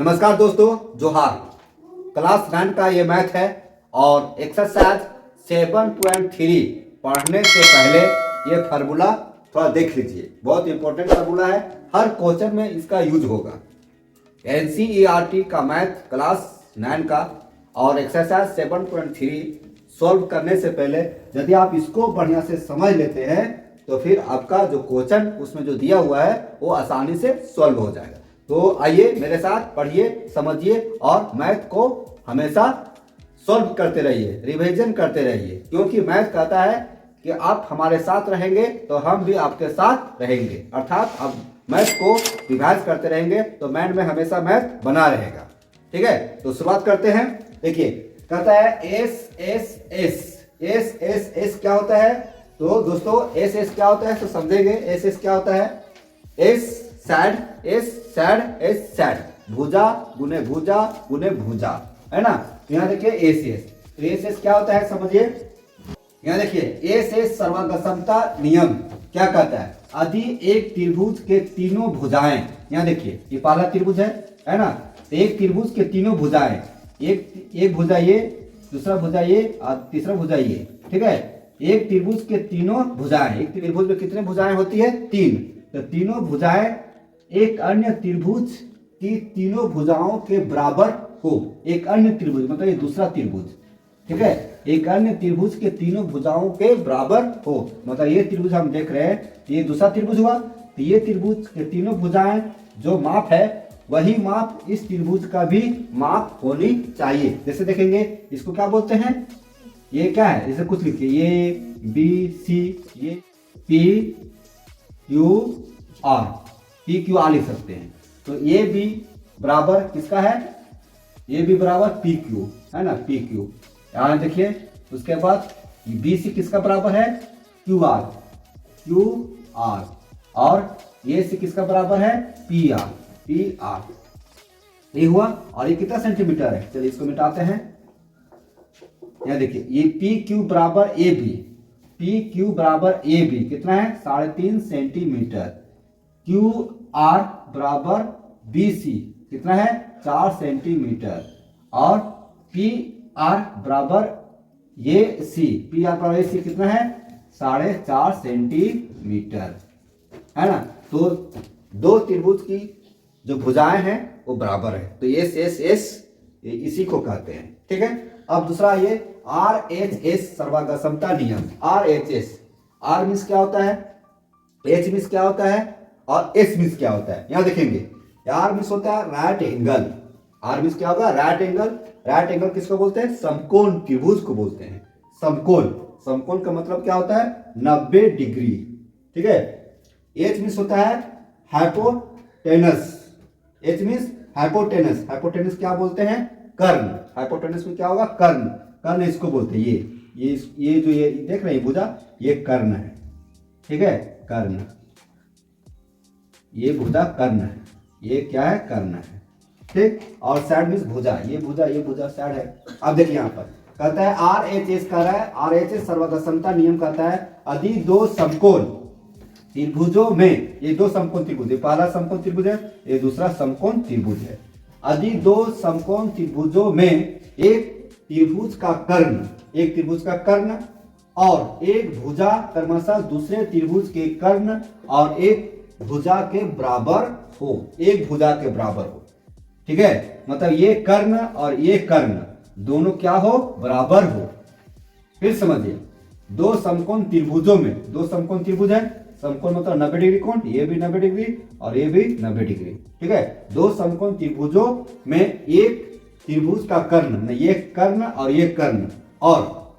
नमस्कार दोस्तों, जोहार। क्लास 9 का ये मैथ है और एक्सरसाइज 7.3 पढ़ने से पहले ये फार्मूला थोड़ा देख लीजिए। बहुत इंपॉर्टेंट फार्मूला है, हर क्वेश्चन में इसका यूज होगा। NCERT का मैथ क्लास 9 का और एक्सरसाइज 7.3 सॉल्व करने से पहले यदि आप इसको बढ़िया से समझ लेते हैं तो फिर आपका जो क्वेश्चन उसमें जो दिया हुआ है वो आसानी से सॉल्व हो जाएगा। तो आइए मेरे साथ पढ़िए, समझिए और मैथ को हमेशा सॉल्व करते रहिए, रिवीजन करते रहिए, क्योंकि मैथ कहता है कि आप हमारे साथ रहेंगे तो हम भी आपके साथ रहेंगे। अर्थात आप मैथ को रिवाइज करते रहेंगे तो माइंड में हमेशा मैथ बना रहेगा। ठीक है, तो शुरुआत करते हैं। देखिए कहता है S S S. S S S क्या होता है? तो दोस्तों एस एस क्या होता है तो समझेंगे। एस एस क्या होता है? S sad, S sad, S sad, भुजा गुने भुजा गुने भुजा, है ना। यहाँ देखिए एस एस, तो एस एस क्या होता है समझिए। यहाँ देखिए एस एस सर्वगसमता नियम क्या कहता है? यदि एक त्रिभुज के तीनों भुजाएं, यहाँ देखिए ये पहला त्रिभुज है ना, तो एक त्रिभुज के तीनों भुजाएं, एक भुजा ये, दूसरा भुजा ये और तीसरा भुजा ये। ठीक है, एक त्रिभुज के तीनों भुजाएं, एक त्रिभुज में कितने भुजाएं होती है? 3। तो तीनों भुजाएं एक अन्य त्रिभुज की तीनों भुजाओं के बराबर हो। एक अन्य त्रिभुज मतलब ये दूसरा त्रिभुज, ठीक है, एक अन्य त्रिभुज के तीनों भुजाओं के बराबर हो। मतलब ये त्रिभुज हम देख रहे हैं, ये दूसरा त्रिभुज हुआ, तो ये त्रिभुज के तीनों भुजाएं जो माप है वही माप इस त्रिभुज का भी माप होनी चाहिए। जैसे देखेंगे इसको क्या बोलते हैं? ये क्या है? जैसे कुछ लिखिए, ये बी सी, ये P Q are, P Q are लिख सकते हैं। तो ये बी बराबर किसका है? ये बी बराबर पी क्यू, है ना, पी क्यू। यहाँ देखिए उसके बाद बी सी किसका बराबर है? Q R, Q R. और ये सी किसका बराबर है? P R, P R. ये हुआ। और ये कितना सेंटीमीटर है? चलिए इसको मिटाते हैं। यहाँ देखिए ये पी क्यू बराबर ए बी, पी क्यू बराबर ए बी कितना है? 3.5 सेंटीमीटर। क्यू आर बराबर बी सी कितना है? 4 सेंटीमीटर। और पी आर बराबर ये सी, पी आर बराबर ये सी कितना है? 4.5 सेंटीमीटर, है ना। तो दो त्रिभुज की जो भुजाएं हैं वो बराबर है, तो एस एस एस इसी को कहते हैं। ठीक है, अब दूसरा ये आर एच एस सर्वगसमता नियम। R H S, R means क्या होता है, एच मीन्स क्या होता है और एस मीन्स क्या होता है? यहाँ देखेंगे आर मीन्स होता है राइट एंगल। आर मीन्स क्या होगा? Right angle. राइट एंगल किसको बोलते हैं? समकोण त्रिभुज को बोलते हैं। समकोण, समकोण का मतलब क्या होता है? 90 डिग्री। ठीक है। एच मीन्स होता है hypotenuse. H means hypotenuse. Hypotenuse क्या बोलते हैं? कर्ण। हाइपोटेनस में क्या होगा? कर्ण। कर्ण इसको बोलते हैं। ये जो ये देख रहे हैं भुजा, ये कर्ण है। ठीक है, कर्ण, ये भुजा कर्ण है। ये क्या है? कर्ण है। ठीक। और सैड मीन्स भुजा, ये भुजा सैड है। अब देखिए यहाँ पर कहता है आर एच एस कह रहा है, आर एच एस सर्वगसमता नियम कहता है यदि दो समकोण त्रिभुजों में, ये दो समकोण त्रिभुज, ये पहला समकोण त्रिभुज है, ये दूसरा समकोण त्रिभुज है। यदि दो समकोण त्रिभुजों में एक त्रिभुज का कर्ण, एक त्रिभुज का कर्ण और एक भुजा क्रमशः दूसरे त्रिभुज के कर्ण और एक भुजा के बराबर हो, एक भुजा के बराबर हो। ठीक है, मतलब ये कर्ण और ये कर्ण दोनों क्या हो? बराबर हो। फिर समझिए, दो समकोण त्रिभुजों में, दो समकोण त्रिभुज है, समकोण मतलब 90 डिग्री कोण, ये भी 90 डिग्री और ये भी 90 डिग्री। ठीक है, दो समकोण त्रिभुजों में एक त्रिभुज का कर्ण, ये कर्ण और ये कर्ण और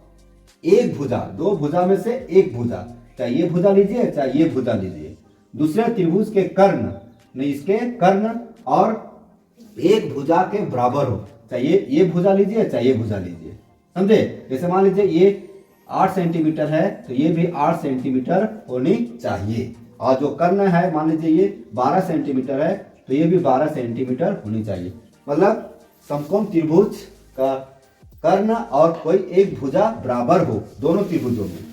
एक भुजा, दो भुजा में से एक भुजा, चाहे ये भुजा लीजिए चाहे ये भुजा लीजिए, दूसरे त्रिभुज के कर्ण, इसके कर्ण और एक भुजा के बराबर हो, चाहे ये भुजा लीजिए चाहे ये भुजा लीजिए। समझे? जैसे मान लीजिए ये 8 सेंटीमीटर है तो ये भी 8 सेंटीमीटर होनी चाहिए। और जो कर्ण है मान लीजिए ये 12 सेंटीमीटर है तो ये भी 12 सेंटीमीटर होनी चाहिए। मतलब समकोण त्रिभुज का कर्ण और कोई एक भुजा बराबर हो दोनों त्रिभुजों में,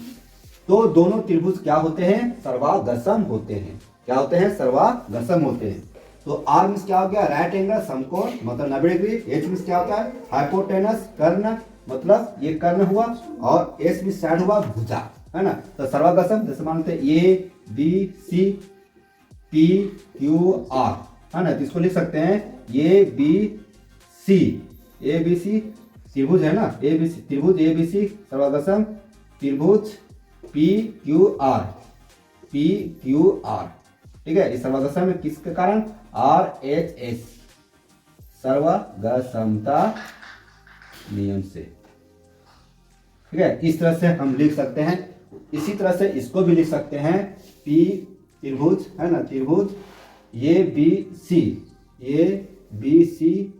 तो दोनों त्रिभुज क्या होते हैं? सर्वागसम होते हैं। क्या होते हैं? सर्वागसम होते हैं। तो आर मीन्स क्या हो गया, राइट एंगल समकोण मतलब 90 डिग्री। एच मीन्स क्या होता है, हाइपोटेनस कर्ण मतलब ये कर्ण हुआ, और एस मीन्स साइड हुआ भुजा, है ना। तो सर्वागसम जैसे मानते हैं A B C P Q R, है ना, तो इसको लिख सकते हैं ए बी सी त्रिभुज है ना, ए बी सी त्रिभुज ए बी सी सर्वागसम त्रिभुज पी क्यू आर, ठीक है। इस सर्वागसम में किसके कारण, आर एच एस सर्वागसमता नियम से, ठीक है। इस तरह से हम लिख सकते हैं। इसी तरह से इसको भी लिख सकते हैं, पी त्रिभुज है ना, त्रिभुज ए बी सी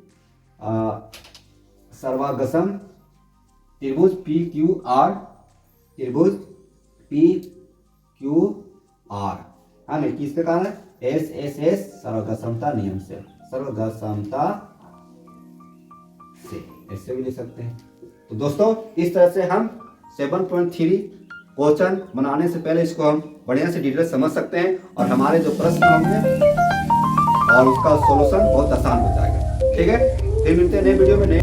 सर्वागसम त्रिभुज पी क्यू आर, त्रिभुज पी क्यू आर, है ना, किसके कारण, एस एस एस सर्वगसमता नियम से, सर्वगसमता से, ऐसे भी लिख सकते हैं। तो दोस्तों इस तरह से हम 7.3 क्वेश्चन बनाने से पहले इसको हम बढ़िया से डिटेल समझ सकते हैं, और हमारे जो प्रश्न होंगे और उसका सॉल्यूशन बहुत आसान हो जाएगा, ठीक है। फिर मिलते हैं नए वीडियो में नए